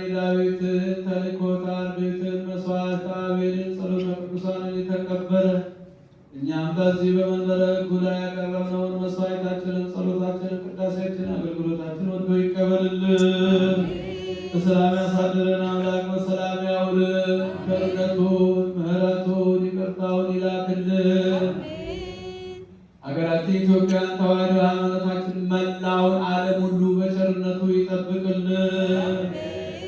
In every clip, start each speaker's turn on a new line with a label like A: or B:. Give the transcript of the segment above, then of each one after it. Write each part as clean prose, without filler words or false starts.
A: ዳዊትን ተልኮታል ቤትን መስዋዕት አቤልን ጸሎተ ቅዱሳንን የተቀበለ እኛም በዚህ በመንበረ ሕጉ ላይ ያቀረብነውን መስዋዕታችንን፣ ጸሎታችንን፣ ቅዳሴያችንን፣ አገልግሎታችንን ወዶ ይቀበልልን። በሰላም ያሳድረን አምላክ በሰላም ያውልን። ቸርነቱን ምሕረቱን ይቅርታውን ይላክልን። ሀገራችን ኢትዮጵያን ተዋሕዶ ሃይማኖታችን መላውን ዓለም ሁሉ በቸርነቱ ይጠብቅልን።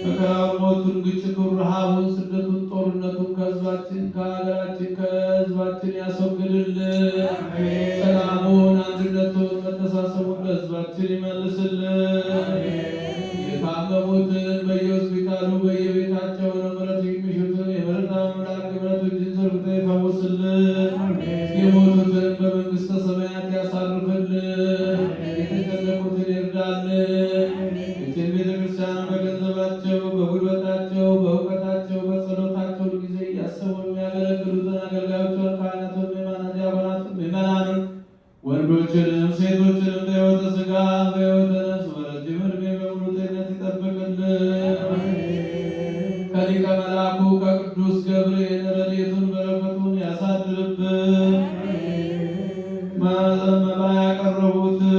A: መከራውን፣ ሞቱን፣ ግጭቱን፣ ረሃቡን፣ ስደቱን፣ ጦርነቱን ከህዝባችን ከሀገራችን ከህዝባችን ያስወግድልን። ሰላሙን፣ አንድነቱን፣ መተሳሰቡን ለህዝባችን ይመልስልን። የታመሙትን በየሆስፒታሉ በየቤታቸው ምሕረት የሚሹትን የምሕረት አምላክ ምሕረት እጁን ዘርግቶ ይፈውስልን። የሞቱትን በመንግሥተ ሰማያት ያሳርፍልን። የተጨነቁትን ይርዳልን። ይህችን ቤተክርስቲያን በገንዘባቸው በጉልበታቸው በእውቀታቸው በጸሎታቸው ጊዜ እያሰቡ የሚያገለግሉትን አገልጋዮቿን ካህናቱን፣ ምእመናን፣ ዲያቆናቱን፣ ምእመናንን ወንዶችንም ሴቶችንም በሕይወተ ሥጋ በሕይወተ ነፍስ በረጅም ዕድሜ በሙሉ ጤንነት ይጠብቅልን። ከሊቀ መልአኩ ከቅዱስ ገብርኤል ረድኤቱን በረከቱን ያሳድርብን። መባ ያቀረቡትን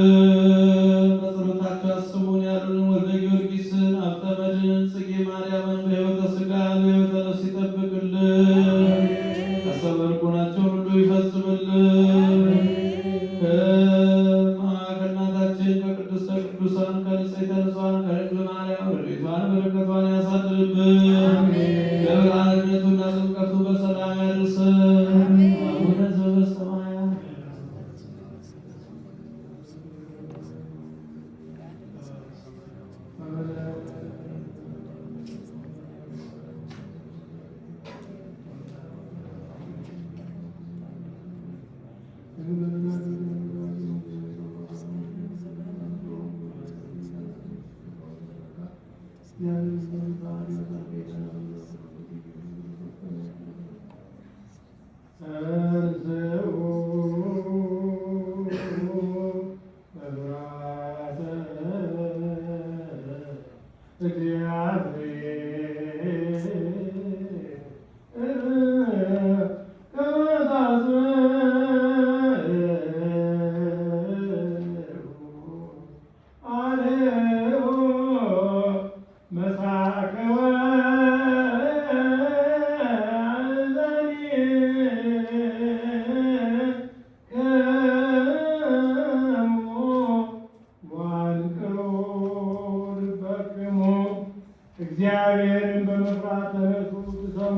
A: በጸሎታቸው አስቡን ያሉንን ወልደ ጊዮርጊስን፣ ሀብተ መድኅን፣ ጽጌ ማርያምን በሕይወተ ሥጋ በሕይወተ ነፍስ ይጠብቅልን። አሰበ ልቡናቸውን ሁሉ ይፈጽምልን። ከእናታችን ከቅድስተ ቅዱሳን ከንጽሕተ ንጹሐን ከድንግል ማርያም ረድኤቷን በረከቷን ያሳድርብን። ለብርሃንነቱና ጥምቀቱ በሰላም ያድርሰን። አቡነ ዘበሰማያት እግዚአብሔርን በመፍራት ተነሱ፣ ትሰሙ